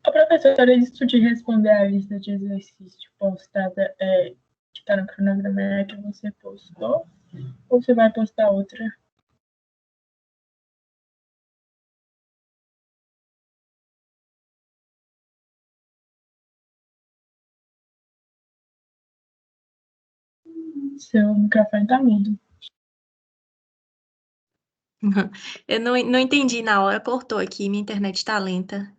A professora disse de responder a lista de exercícios postada, que está no cronograma que você postou, ou você vai postar outra? Seu microfone está mudo. Eu não entendi na hora, cortou aqui, minha internet está lenta.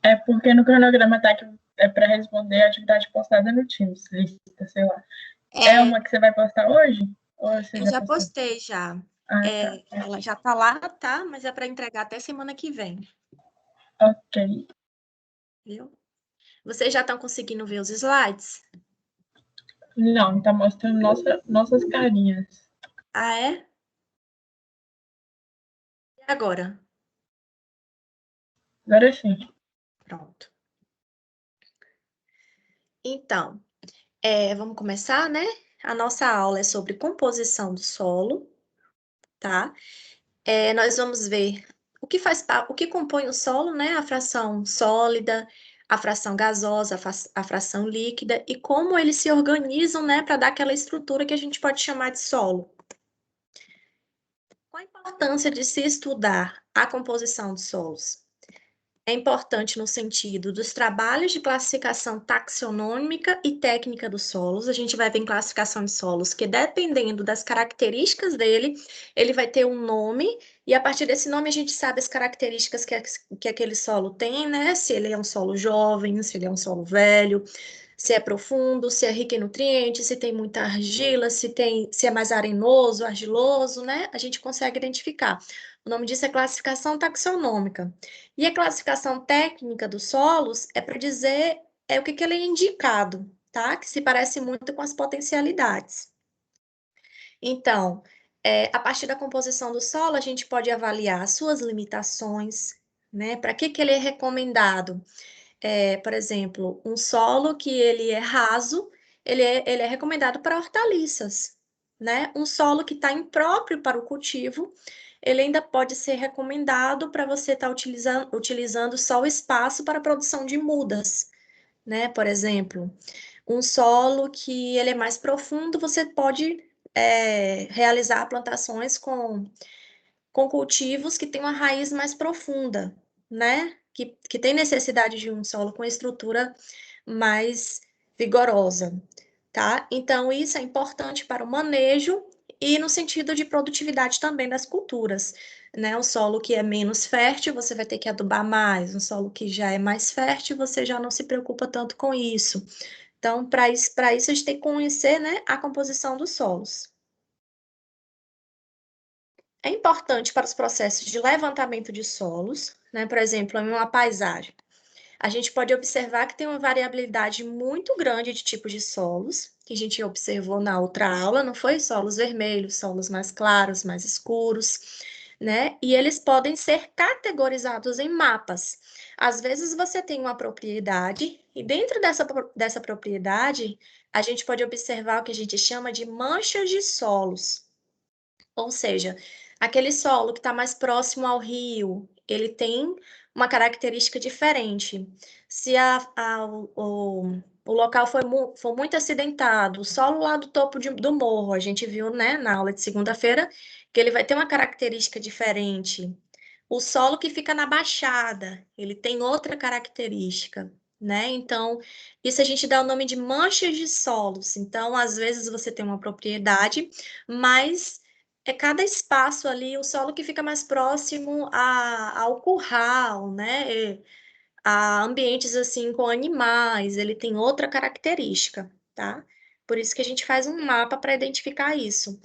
É porque no cronograma tá que é para responder a atividade postada no Teams, lista, sei lá. É uma que você vai postar hoje? Ou você Eu já postei já. Ah, tá. tá. Ela já está lá, tá? Mas é para entregar até semana que vem. Ok. Viu? Vocês já estão conseguindo ver os slides? Não, tá mostrando nossas carinhas. Ah, é? E agora? Agora sim. Pronto. Então, vamos começar, né? A nossa aula é sobre composição do solo, tá? Nós vamos ver o que compõe o solo, né? A fração sólida, a fração gasosa, a fração líquida e como eles se organizam, né, para dar aquela estrutura que a gente pode chamar de solo. Qual a importância de se estudar a composição dos solos? É importante no sentido dos trabalhos de classificação taxonômica e técnica dos solos. A gente vai ver em classificação de solos que, dependendo das características dele, ele vai ter um nome, e a partir desse nome a gente sabe as características que aquele solo tem, né? Se ele é um solo jovem, se ele é um solo velho, se é profundo, se é rico em nutrientes, se tem muita argila, se é mais arenoso, argiloso, né? A gente consegue identificar. O nome disso é classificação taxonômica. E a classificação técnica dos solos é para dizer o que ele é indicado, tá? Que se parece muito com as potencialidades. Então, a partir da composição do solo, a gente pode avaliar as suas limitações, né? Para que ele é recomendado? Por exemplo, um solo que ele é raso, ele é recomendado para hortaliças, né? Um solo que está impróprio para o cultivo, ele ainda pode ser recomendado para você estar utilizando só o espaço para a produção de mudas, né? Por exemplo, um solo que ele é mais profundo, você pode realizar plantações com cultivos que têm uma raiz mais profunda, né? Que tem necessidade de um solo com estrutura mais vigorosa, tá? Então, isso é importante para o manejo e no sentido de produtividade também das culturas, né? Um solo que é menos fértil, você vai ter que adubar mais. Um solo que já é mais fértil, você já não se preocupa tanto com isso. Então, para isso a gente tem que conhecer, né, a composição dos solos. É importante para os processos de levantamento de solos, né? Por exemplo, em uma paisagem. A gente pode observar que tem uma variabilidade muito grande de tipos de solos, que a gente observou na outra aula, não foi? Solos vermelhos, solos mais claros, mais escuros, né? E eles podem ser categorizados em mapas. Às vezes você tem uma propriedade, e dentro dessa propriedade, a gente pode observar o que a gente chama de manchas de solos. Ou seja, aquele solo que está mais próximo ao rio, ele tem uma característica diferente. Se o local for muito acidentado, o solo lá do topo do morro, a gente viu, né, na aula de segunda-feira, que ele vai ter uma característica diferente. O solo que fica na baixada, ele tem outra característica, né? Então, isso a gente dá o nome de manchas de solos. Então, às vezes você tem uma propriedade, mas cada espaço ali, o solo que fica mais próximo ao curral, né? A ambientes assim com animais, ele tem outra característica, tá? Por isso que a gente faz um mapa para identificar isso.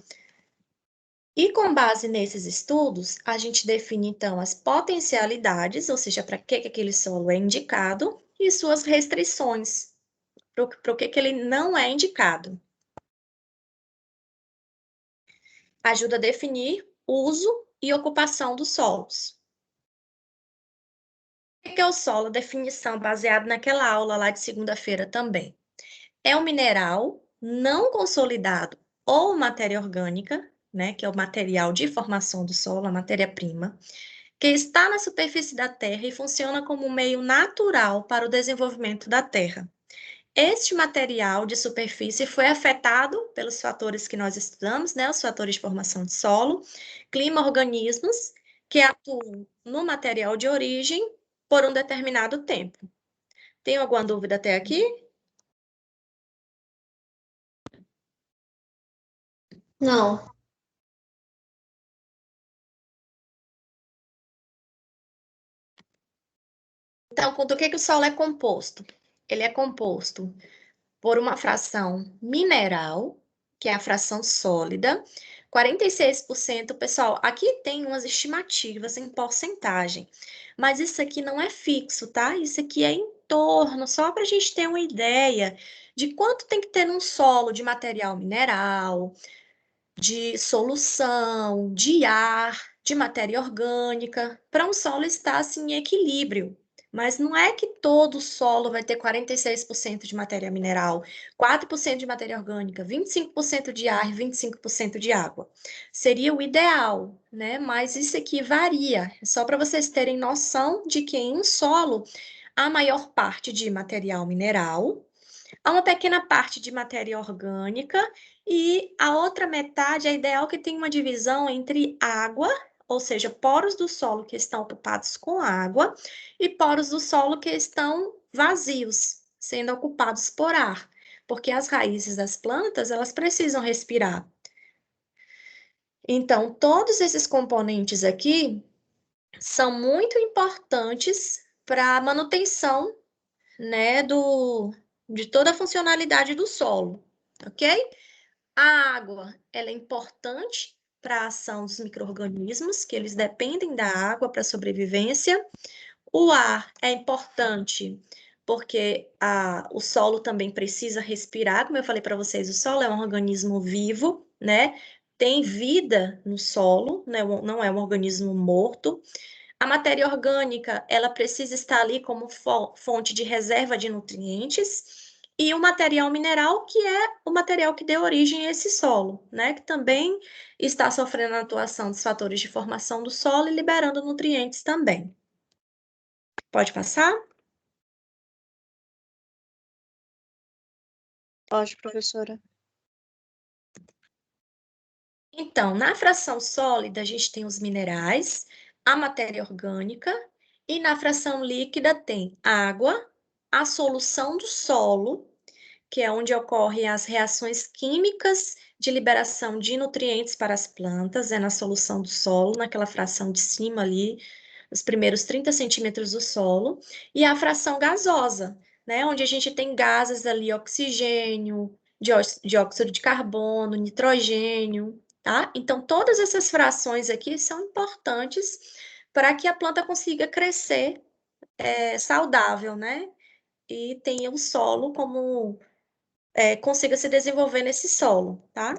E com base nesses estudos, a gente define então as potencialidades, ou seja, para que aquele solo é indicado, e suas restrições, para o que ele não é indicado. Ajuda a definir uso e ocupação dos solos. O que é o solo? Definição baseada naquela aula lá de segunda-feira também. É um mineral não consolidado ou matéria orgânica, né, que é o material de formação do solo, a matéria-prima, que está na superfície da Terra e funciona como um meio natural para o desenvolvimento da Terra. Este material de superfície foi afetado pelos fatores que nós estudamos, né, os fatores de formação de solo, clima, organismos que atuam no material de origem por um determinado tempo. Tem alguma dúvida até aqui? Não. Então, do que o solo é composto? Ele é composto por uma fração mineral, que é a fração sólida, 46%. Pessoal, aqui tem umas estimativas em porcentagem, mas isso aqui não é fixo, tá? Isso aqui é em torno, só para a gente ter uma ideia de quanto tem que ter num solo de material mineral, de solução, de ar, de matéria orgânica, para um solo estar assim, em equilíbrio. Mas não é que todo solo vai ter 46% de matéria mineral, 4% de matéria orgânica, 25% de ar e 25% de água. Seria o ideal, né? Mas isso aqui varia. Só para vocês terem noção de que em um solo, a maior parte de material mineral, há uma pequena parte de matéria orgânica e a outra metade é ideal que tenha uma divisão entre água, ou seja, poros do solo que estão ocupados com água, e poros do solo que estão vazios, sendo ocupados por ar, porque as raízes das plantas, elas precisam respirar. Então, todos esses componentes aqui são muito importantes para a manutenção, né, de toda a funcionalidade do solo, ok? A água, ela é importante para a ação dos micro-organismos, que eles dependem da água para a sobrevivência. O ar é importante porque o solo também precisa respirar, como eu falei para vocês, o solo é um organismo vivo, né? Tem vida no solo, né? Não é um organismo morto. A matéria orgânica, ela precisa estar ali como fonte de reserva de nutrientes, e o material mineral, que é o material que deu origem a esse solo, né? Que também está sofrendo a atuação dos fatores de formação do solo e liberando nutrientes também. Pode passar? Pode, professora. Então, na fração sólida, a gente tem os minerais, a matéria orgânica, e na fração líquida tem água, a solução do solo, que é onde ocorrem as reações químicas de liberação de nutrientes para as plantas, é na solução do solo, naquela fração de cima ali, os primeiros 30 centímetros do solo, e a fração gasosa, né, onde a gente tem gases ali, oxigênio, dióxido de carbono, nitrogênio, tá? Então, todas essas frações aqui são importantes para que a planta consiga crescer saudável, né? E tenha o solo como consiga se desenvolver nesse solo, tá?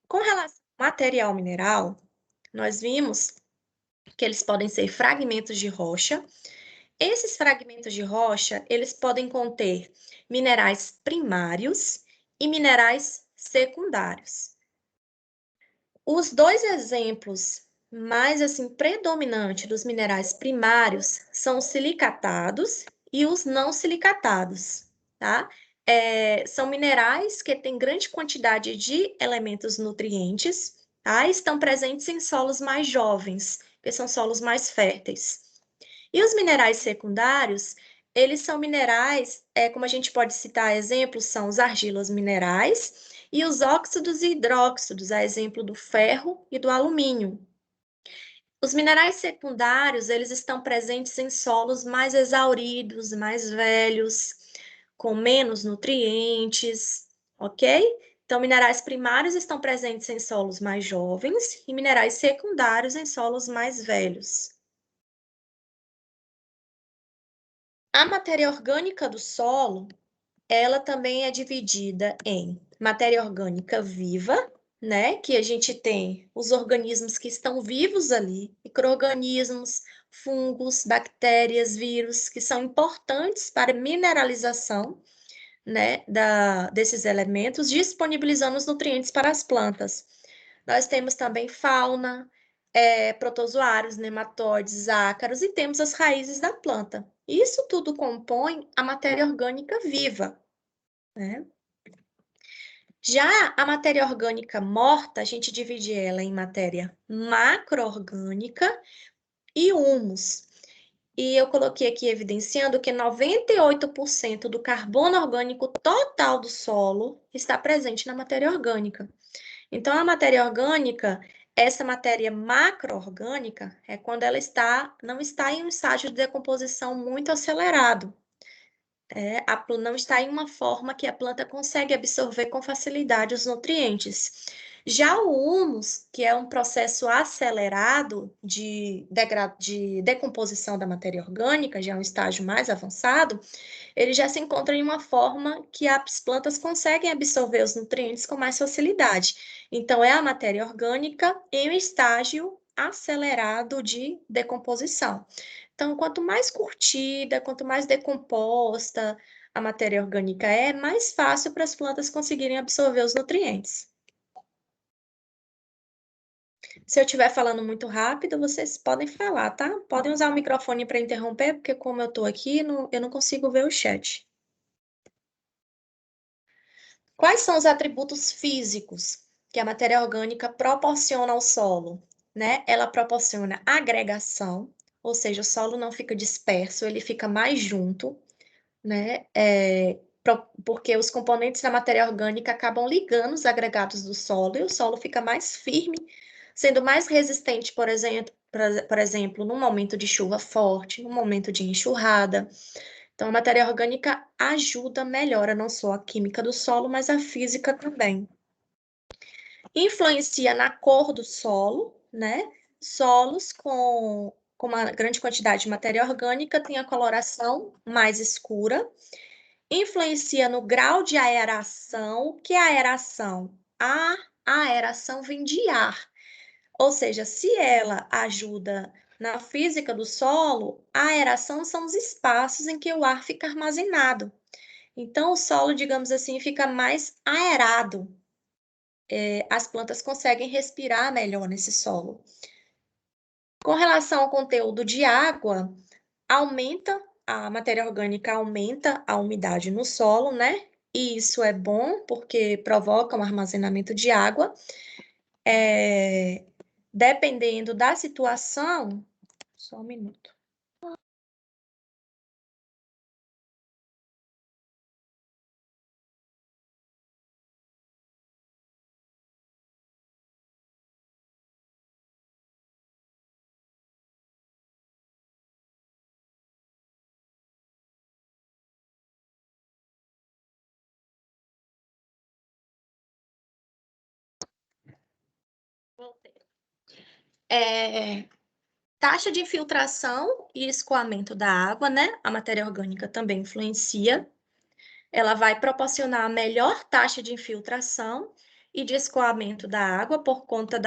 Com relação ao material mineral, nós vimos que eles podem ser fragmentos de rocha. Esses fragmentos de rocha, eles podem conter minerais primários e minerais secundários. Os dois exemplos mais assim predominantes dos minerais primários são os silicatados e os não silicatados, tá? São minerais que têm grande quantidade de elementos nutrientes, tá? Estão presentes em solos mais jovens, que são solos mais férteis. E os minerais secundários, eles são minerais, como a gente pode citar exemplos, são os argilas minerais e os óxidos e hidróxidos, a exemplo do ferro e do alumínio. Os minerais secundários, eles estão presentes em solos mais exauridos, mais velhos, com menos nutrientes, ok? Então, minerais primários estão presentes em solos mais jovens e minerais secundários em solos mais velhos. A matéria orgânica do solo, ela também é dividida em matéria orgânica viva, né? Que a gente tem os organismos que estão vivos ali, micro-organismos, fungos, bactérias, vírus, que são importantes para a mineralização, né, desses elementos, disponibilizando os nutrientes para as plantas. Nós temos também fauna, protozoários, nematóides, ácaros e temos as raízes da planta. Isso tudo compõe a matéria orgânica viva, né? Já a matéria orgânica morta, a gente divide ela em matéria macro-orgânica e humus. E eu coloquei aqui evidenciando que 98% do carbono orgânico total do solo está presente na matéria orgânica. Então, a matéria orgânica, essa matéria macro-orgânica, é quando ela não está em um estágio de decomposição muito acelerado. Não está em uma forma que a planta consegue absorver com facilidade os nutrientes. Já o humus, que é um processo acelerado de decomposição da matéria orgânica, já é um estágio mais avançado, ele já se encontra em uma forma que as plantas conseguem absorver os nutrientes com mais facilidade. Então, é a matéria orgânica em um estágio acelerado de decomposição. Então, quanto mais curtida, quanto mais decomposta a matéria orgânica é, mais fácil para as plantas conseguirem absorver os nutrientes. Se eu estiver falando muito rápido, vocês podem falar, tá? Podem usar o microfone para interromper, porque como eu estou aqui, eu não consigo ver o chat. Quais são os atributos físicos que a matéria orgânica proporciona ao solo? Né? Ela proporciona agregação, ou seja, o solo não fica disperso, ele fica mais junto, né? Porque os componentes da matéria orgânica acabam ligando os agregados do solo e o solo fica mais firme, sendo mais resistente, por exemplo, no momento de chuva forte, no momento de enxurrada. Então, a matéria orgânica ajuda, melhora não só a química do solo, mas a física também. Influencia na cor do solo, né? Solos com uma grande quantidade de matéria orgânica têm a coloração mais escura. Influencia no grau de aeração. O que é aeração? A aeração vem de ar. Ou seja, se ela ajuda na física do solo, a aeração são os espaços em que o ar fica armazenado. Então, o solo, digamos assim, fica mais aerado. As plantas conseguem respirar melhor nesse solo. Com relação ao conteúdo de água, a matéria orgânica aumenta a umidade no solo, né? E isso é bom porque provoca um armazenamento de água. Dependendo da situação, só um minuto. Voltei. Taxa de infiltração e escoamento da água, né? A matéria orgânica também influencia. Ela vai proporcionar a melhor taxa de infiltração e de escoamento da água por conta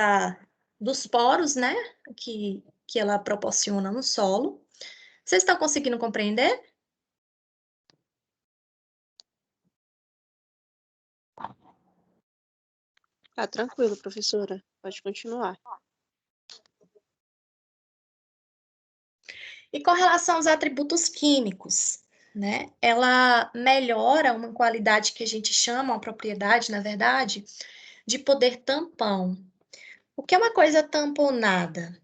dos poros, né? Que ela proporciona no solo. Vocês estão conseguindo compreender? Tá tranquilo, professora. Pode continuar. E com relação aos atributos químicos, né? Ela melhora uma qualidade que a gente chama, uma propriedade, na verdade, de poder tampão. O que é uma coisa tamponada?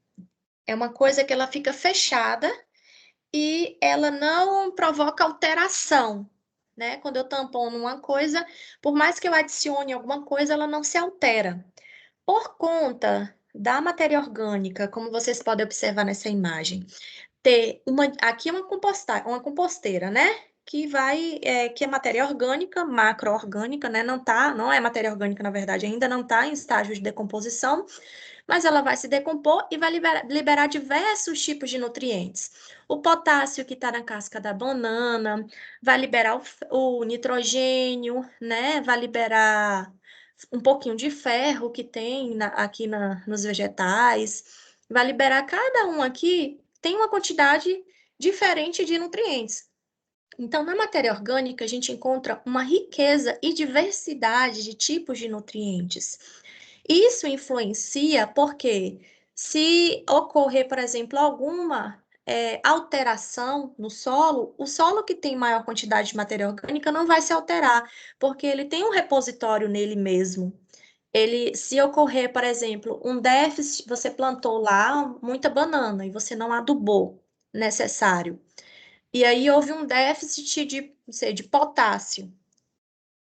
É uma coisa que ela fica fechada e ela não provoca alteração, né? Quando eu tampono uma coisa, por mais que eu adicione alguma coisa, ela não se altera. Por conta da matéria orgânica, como vocês podem observar nessa imagem, ter aqui uma composteira, né? Que é matéria orgânica, macro-orgânica, né? Não é matéria orgânica, na verdade, ainda não está em estágio de decomposição, mas ela vai se decompor e vai liberar diversos tipos de nutrientes. O potássio que está na casca da banana, vai liberar o nitrogênio, né? Vai liberar um pouquinho de ferro que tem aqui nos vegetais, vai liberar cada um aqui, tem uma quantidade diferente de nutrientes. Então, na matéria orgânica, a gente encontra uma riqueza e diversidade de tipos de nutrientes. Isso influencia porque Se ocorrer, por exemplo, alguma alteração no solo, o solo que tem maior quantidade de matéria orgânica não vai se alterar, porque ele tem um repositório nele mesmo. Se ocorrer, por exemplo, um déficit, você plantou lá muita banana e você não adubou necessário. E aí houve um déficit de, não sei, de potássio.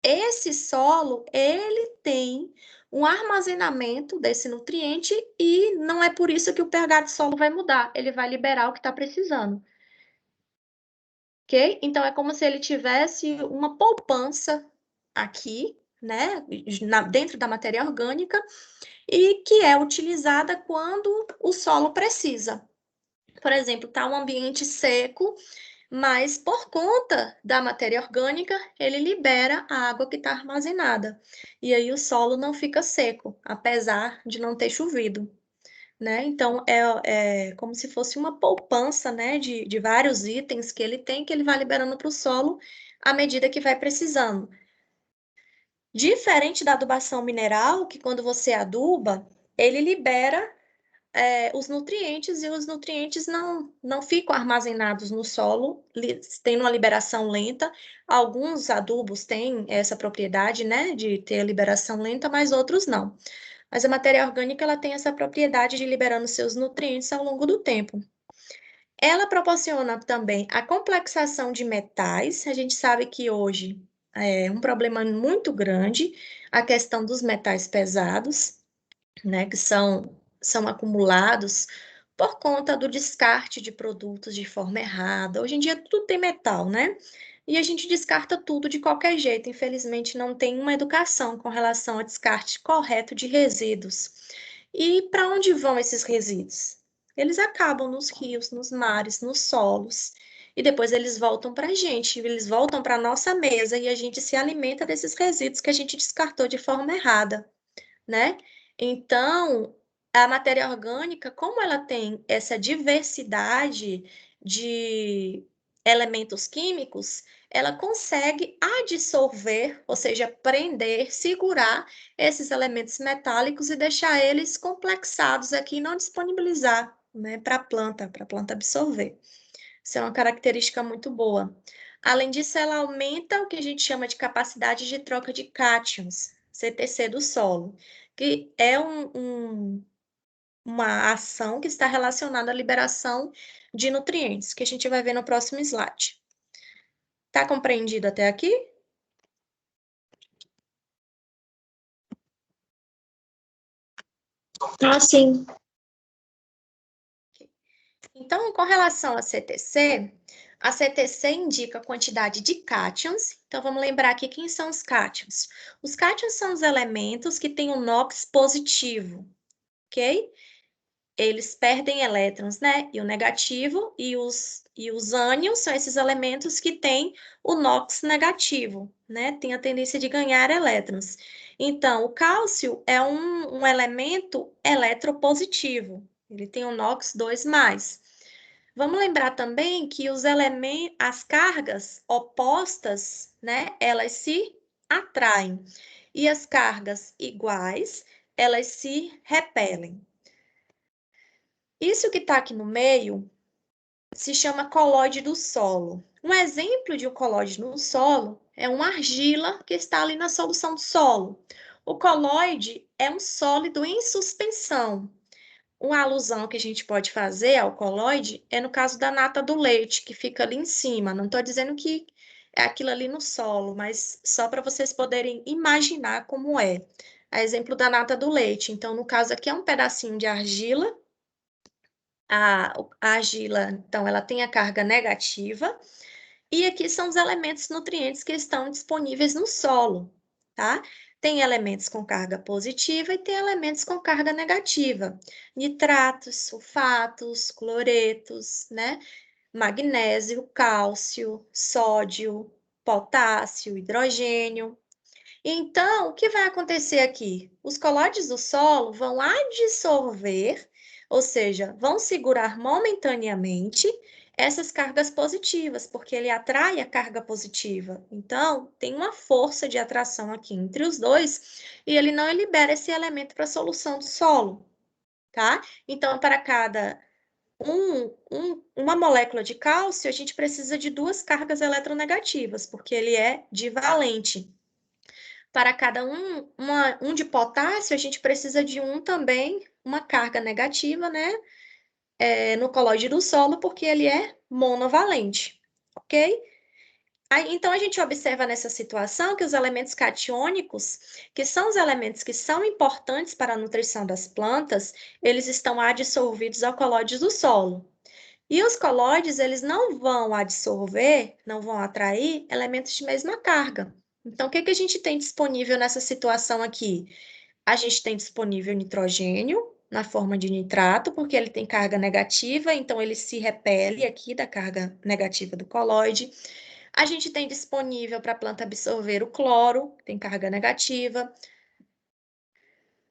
Esse solo, ele tem um armazenamento desse nutriente e não é por isso que o pH do solo vai mudar. Ele vai liberar o que está precisando. Ok? Então, é como se ele tivesse uma poupança aqui, né, dentro da matéria orgânica, e que é utilizada quando o solo precisa. Por exemplo, está um ambiente seco, mas por conta da matéria orgânica, ele libera a água que está armazenada. E aí o solo não fica seco, apesar de não ter chovido. Né? Então, é como se fosse uma poupança, né, de vários itens que ele tem, que ele vai liberando para o solo à medida que vai precisando. Diferente da adubação mineral, que quando você aduba, ele libera os nutrientes e os nutrientes não ficam armazenados no solo, tem uma liberação lenta. Alguns adubos têm essa propriedade, né, de ter a liberação lenta, mas outros não. Mas a matéria orgânica ela tem essa propriedade de liberando seus nutrientes ao longo do tempo. Ela proporciona também a complexação de metais. A gente sabe que hoje é um problema muito grande a questão dos metais pesados, né, que são acumulados por conta do descarte de produtos de forma errada. Hoje em dia tudo tem metal, né? E a gente descarta tudo de qualquer jeito. Infelizmente, não tem uma educação com relação ao descarte correto de resíduos. E para onde vão esses resíduos? Eles acabam nos rios, nos mares, nos solos. E depois eles voltam para a gente, eles voltam para a nossa mesa e a gente se alimenta desses resíduos que a gente descartou de forma errada, né? Então, a matéria orgânica, como ela tem essa diversidade de elementos químicos, ela consegue adsorver, ou seja, prender, segurar esses elementos metálicos e deixar eles complexados aqui e não disponibilizar, né, para a planta absorver. Isso é uma característica muito boa. Além disso, ela aumenta o que a gente chama de capacidade de troca de cátions, CTC do solo, que é uma ação que está relacionada à liberação de nutrientes, que a gente vai ver no próximo slide. Tá compreendido até aqui? Ah, sim. Então, com relação a CTC indica a quantidade de cátions. Então, vamos lembrar aqui quem são os cátions. Os cátions são os elementos que têm o NOx positivo, ok? Eles perdem elétrons, né? E o negativo, e os ânions são esses elementos que têm o NOx negativo, né? Tem a tendência de ganhar elétrons. Então, o cálcio é um elemento eletropositivo. Ele tem o NOx 2+. Vamos lembrar também que as cargas opostas, né? Elas se atraem. E as cargas iguais, elas se repelem. Isso que está aqui no meio se chama colóide do solo. Um exemplo de um colóide no solo é uma argila que está ali na solução do solo. O colóide é um sólido em suspensão. Uma alusão que a gente pode fazer ao colóide é no caso da nata do leite, que fica ali em cima. Não estou dizendo que é aquilo ali no solo, mas só para vocês poderem imaginar como é. A exemplo da nata do leite. Então, no caso aqui é um pedacinho de argila. A argila, então, ela tem a carga negativa, e aqui são os elementos nutrientes que estão disponíveis no solo, tá? Tem elementos com carga positiva e tem elementos com carga negativa. Nitratos, sulfatos, cloretos, né? Magnésio, cálcio, sódio, potássio, hidrogênio. Então, o que vai acontecer aqui? Os colóides do solo vão adsorver, ou seja, vão segurar momentaneamente essas cargas positivas, porque ele atrai a carga positiva. Então, tem uma força de atração aqui entre os dois e ele não libera esse elemento para a solução do solo. tá? Então, para cada uma molécula de cálcio, a gente precisa de 2 cargas eletronegativas, porque ele é divalente. Para cada um de potássio, a gente precisa de também, uma carga negativa, né? No colóide do solo, porque ele é monovalente, ok? Aí, então, a gente observa nessa situação que os elementos catiônicos, que são os elementos que são importantes para a nutrição das plantas, eles estão adsorvidos ao colóide do solo. E os colóides, eles não vão absorver, não vão atrair elementos de mesma carga. Então, o que a gente tem disponível nessa situação aqui? A gente tem disponível nitrogênio na forma de nitrato, porque ele tem carga negativa, então ele se repele aqui da carga negativa do colóide. A gente tem disponível para a planta absorver o cloro, que tem carga negativa,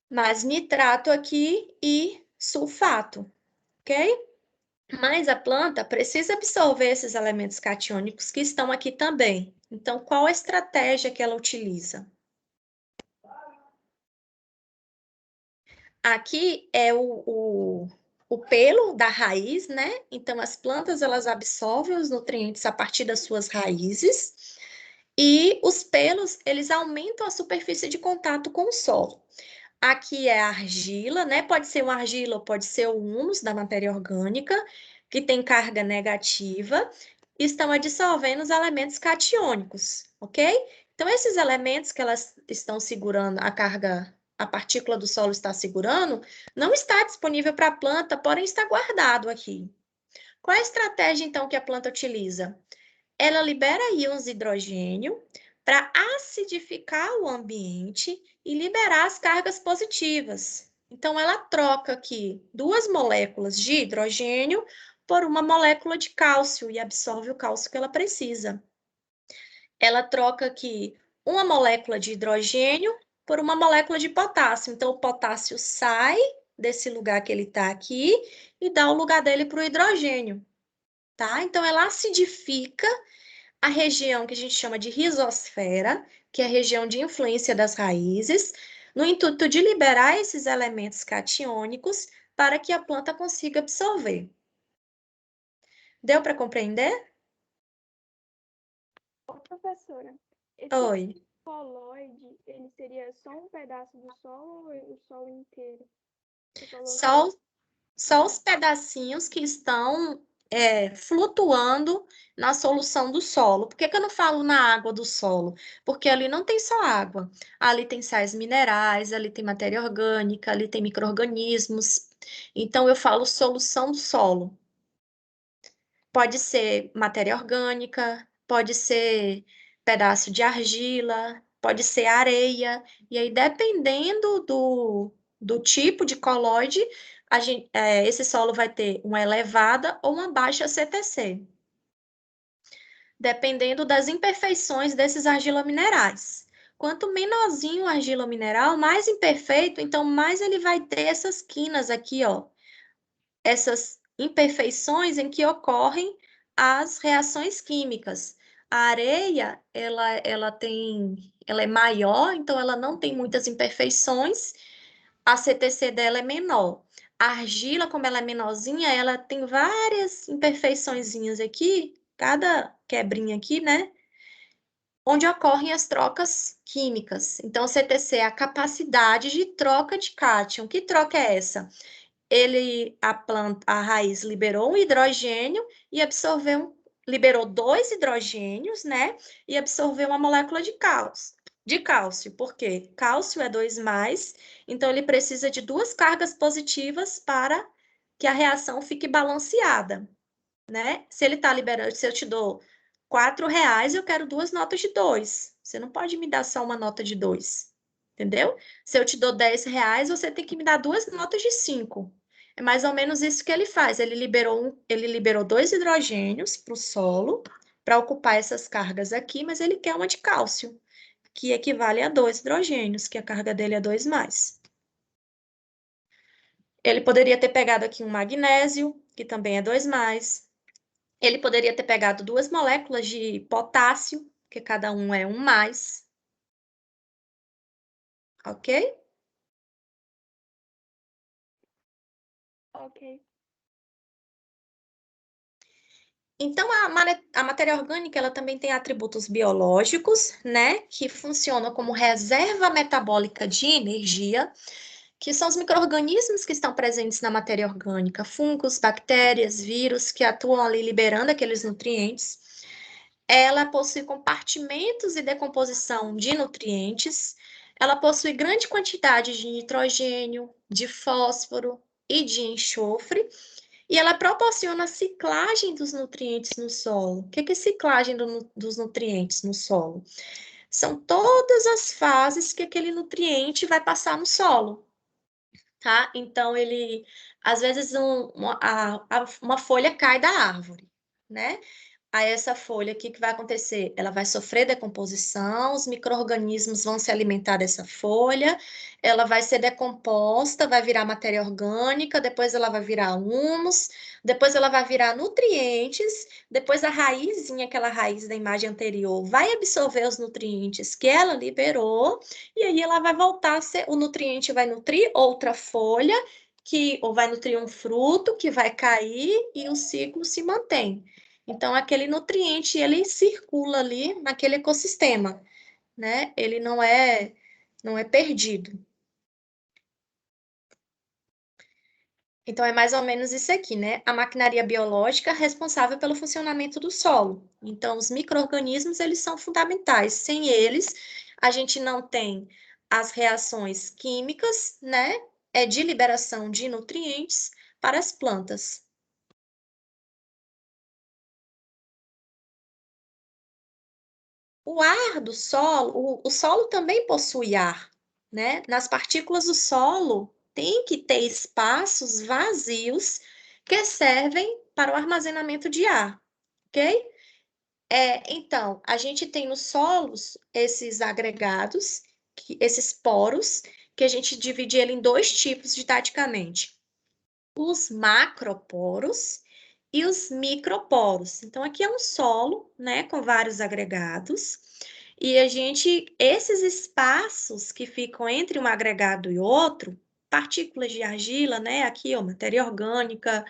mais nitrato aqui e sulfato, ok? Mas a planta precisa absorver esses elementos catiônicos que estão aqui também. Então, qual a estratégia que ela utiliza? Aqui é o pelo da raiz, né? Então, as plantas, elas absorvem os nutrientes a partir das suas raízes. E os pelos, eles aumentam a superfície de contato com o solo. Aqui é a argila, né? Pode ser uma argila ou pode ser o humus da matéria orgânica, que tem carga negativa, e estão dissolvendo os elementos catiônicos, ok? Então, esses elementos que elas estão segurando, a carga, a partícula do solo está segurando, não está disponível para a planta, porém está guardado aqui. Qual é a estratégia, então, que a planta utiliza? Ela libera íons de hidrogênio para acidificar o ambiente e liberar as cargas positivas. Então, ela troca aqui 2 moléculas de hidrogênio por uma molécula de cálcio e absorve o cálcio que ela precisa. Ela troca aqui uma molécula de hidrogênio por uma molécula de potássio. Então, o potássio sai desse lugar que ele está aqui e dá o lugar dele para o hidrogênio, tá? Então, ela acidifica a região que a gente chama de rizosfera, que é a região de influência das raízes, no intuito de liberar esses elementos catiônicos para que a planta consiga absorver. Deu para compreender? Ô, professora, esse Oi. colóide, ele seria só um pedaço do solo ou o solo inteiro? Você falou Só os pedacinhos que estão flutuando na solução do solo. Por que que eu não falo na água do solo? Porque ali não tem só água. Ali tem sais minerais, ali tem matéria orgânica, ali tem micro-organismos. Então, eu falo solução do solo. Pode ser matéria orgânica, pode ser pedaço de argila, pode ser areia. E aí, dependendo do tipo de colóide, esse solo vai ter uma elevada ou uma baixa CTC, dependendo das imperfeições desses argilominerais. Quanto menorzinho o argilomineral, mais imperfeito, então mais ele vai ter essas quinas aqui, ó, essas imperfeições em que ocorrem as reações químicas. A areia, ela é maior, então ela não tem muitas imperfeições, a CTC dela é menor. A argila, como ela é menorzinha, ela tem várias imperfeiçõezinhas aqui, cada quebrinha aqui, né? Onde ocorrem as trocas químicas. Então, CTC é a capacidade de troca de cátion. Que troca é essa? A raiz liberou um hidrogênio e liberou 2 hidrogênios, né? E absorveu uma molécula de cálcio. Por quê? Cálcio é 2+, então ele precisa de 2 cargas positivas para que a reação fique balanceada, né? Se ele está liberando, se eu te dou R$ 4, eu quero 2 notas de 2. Você não pode me dar só uma nota de 2, entendeu? Se eu te dou R$ 10, você tem que me dar 2 notas de 5. É mais ou menos isso que ele faz. Ele liberou 2 hidrogênios para o solo, para ocupar essas cargas aqui, mas ele quer uma de cálcio, que equivale a 2 hidrogênios, que a carga dele é 2+. Ele poderia ter pegado aqui um magnésio, que também é 2+. Ele poderia ter pegado 2 moléculas de potássio, que cada um é 1+. Ok? Ok. Então, a matéria orgânica, ela também tem atributos biológicos, né, que funcionam como reserva metabólica de energia, que são os micro-organismos que estão presentes na matéria orgânica, fungos, bactérias, vírus, que atuam ali liberando aqueles nutrientes. Ela possui compartimentos e decomposição de nutrientes, ela possui grande quantidade de nitrogênio, de fósforo e de enxofre, e ela proporciona a ciclagem dos nutrientes no solo. O que é ciclagem dos nutrientes no solo? São todas as fases que aquele nutriente vai passar no solo, tá? Então, ele, às vezes, uma folha cai da árvore, né? Aí essa folha, o que vai acontecer? Ela vai sofrer decomposição, os micro-organismos vão se alimentar dessa folha, ela vai ser decomposta, vai virar matéria orgânica, depois ela vai virar humus, depois ela vai virar nutrientes, depois a raizinha, aquela raiz da imagem anterior, vai absorver os nutrientes que ela liberou, e aí ela vai voltar a ser, o nutriente vai nutrir outra folha, ou vai nutrir um fruto que vai cair e o ciclo se mantém. Então, aquele nutriente, ele circula ali naquele ecossistema, né? Ele não é perdido. Então, é mais ou menos isso aqui, né? A maquinaria biológica responsável pelo funcionamento do solo. Então, os micro-organismos, eles são fundamentais. Sem eles, a gente não tem as reações químicas, né? De liberação de nutrientes para as plantas. O ar do solo, o solo também possui ar, né? Nas partículas do solo tem que ter espaços vazios que servem para o armazenamento de ar, ok? Então, a gente tem nos solos esses agregados, esses poros, que a gente divide ele em dois tipos didaticamente. Os macroporos e os microporos. Então, aqui é um solo, né, com vários agregados, e esses espaços que ficam entre um agregado e outro, partículas de argila, né, aqui, ó, matéria orgânica,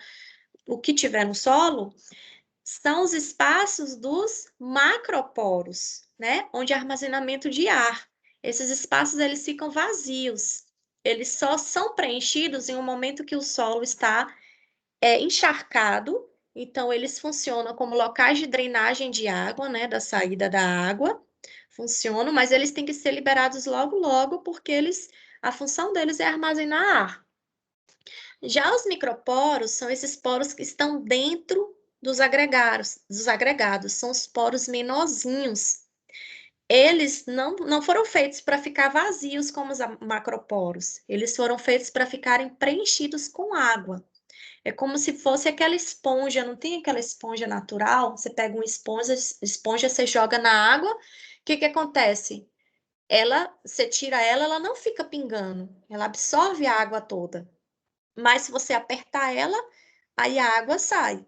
o que tiver no solo, são os espaços dos macroporos, né, onde há armazenamento de ar. Esses espaços, eles ficam vazios. Eles só são preenchidos em um momento que o solo está encharcado, então eles funcionam como locais de drenagem de água, né, da saída da água, funcionam, mas eles têm que ser liberados logo, logo, porque a função deles é armazenar ar. Já os microporos são esses poros que estão dentro dos agregados, são os poros menorzinhos. Eles não foram feitos para ficar vazios como os macroporos, eles foram feitos para ficarem preenchidos com água. É como se fosse aquela esponja, não tem aquela esponja natural? Você pega uma esponja, você joga na água, o que acontece? Você tira ela, ela não fica pingando, ela absorve a água toda. Mas se você apertar ela, aí a água sai.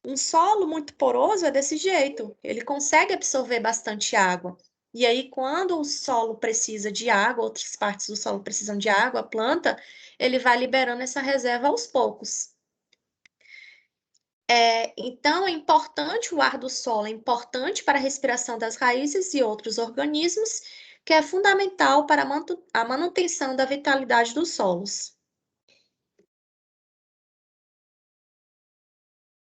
Um solo muito poroso é desse jeito, ele consegue absorver bastante água. E aí, quando o solo precisa de água, outras partes do solo precisam de água, a planta, ele vai liberando essa reserva aos poucos. Então, é importante o ar do solo, é importante para a respiração das raízes e outros organismos, que é fundamental para a manutenção da vitalidade dos solos.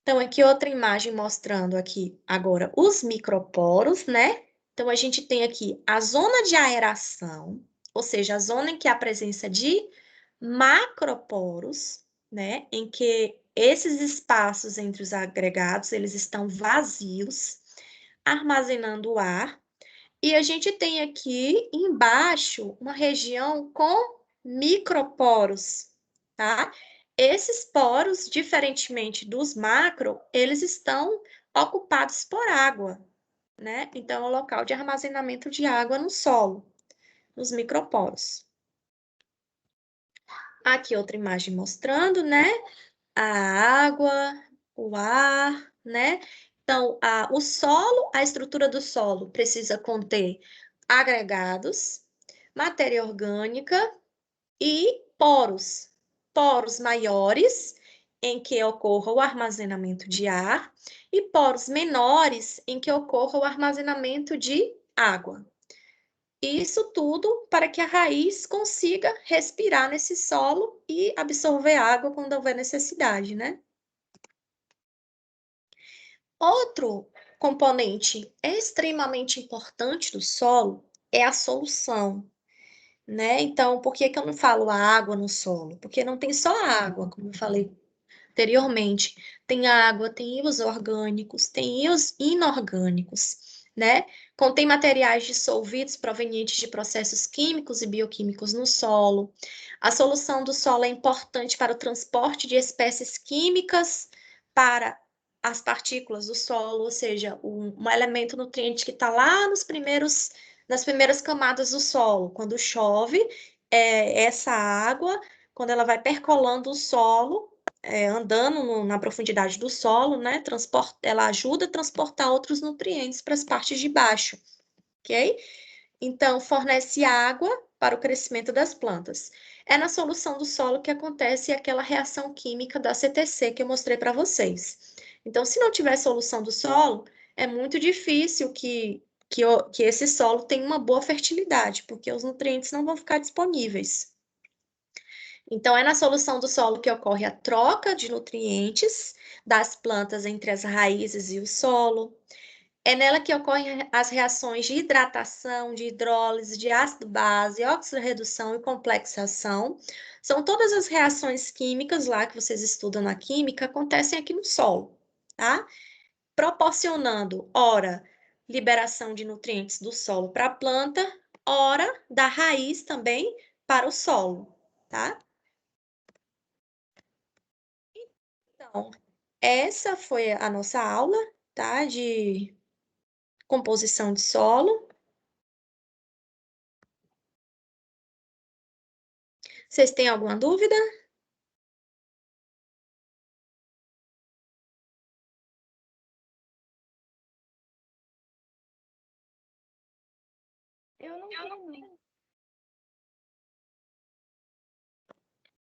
Então, aqui outra imagem mostrando aqui agora os microporos, né? Então, a gente tem aqui a zona de aeração, ou seja, a zona em que há a presença de macroporos, né? Em que esses espaços entre os agregados, eles estão vazios, armazenando o ar. E a gente tem aqui embaixo uma região com microporos, tá? Esses poros, diferentemente dos macro, eles estão ocupados por água, né? Então, é o local de armazenamento de água no solo, nos microporos. Aqui outra imagem mostrando, né? A água, o ar, né? Então, o solo, a estrutura do solo precisa conter agregados, matéria orgânica e poros. Poros maiores em que ocorra o armazenamento de ar e poros menores em que ocorra o armazenamento de água. Isso tudo para que a raiz consiga respirar nesse solo e absorver água quando houver necessidade, né? Outro componente extremamente importante do solo é a solução, né? Então, por que que eu não falo a água no solo? Porque não tem só a água, como eu falei anteriormente. Tem água, tem íons orgânicos, tem íons inorgânicos, né? Contém materiais dissolvidos provenientes de processos químicos e bioquímicos no solo. A solução do solo é importante para o transporte de espécies químicas para as partículas do solo, ou seja, um elemento nutriente que está lá nas primeiras camadas do solo. Quando chove, essa água, quando ela vai percolando o solo, andando na profundidade do solo, né, ela ajuda a transportar outros nutrientes para as partes de baixo, ok? Então, fornece água para o crescimento das plantas. É na solução do solo que acontece aquela reação química da CTC que eu mostrei para vocês. Então, se não tiver solução do solo, é muito difícil que esse solo tenha uma boa fertilidade, porque os nutrientes não vão ficar disponíveis. Então, é na solução do solo que ocorre a troca de nutrientes das plantas entre as raízes e o solo. É nela que ocorrem as reações de hidratação, de hidrólise, de ácido-base, oxirredução e complexação. São todas as reações químicas lá que vocês estudam na química, acontecem aqui no solo, tá? Proporcionando, ora, liberação de nutrientes do solo para a planta, ora, da raiz também para o solo, tá? Então, essa foi a nossa aula, tá? De composição de solo. Vocês têm alguma dúvida? Eu não tenho.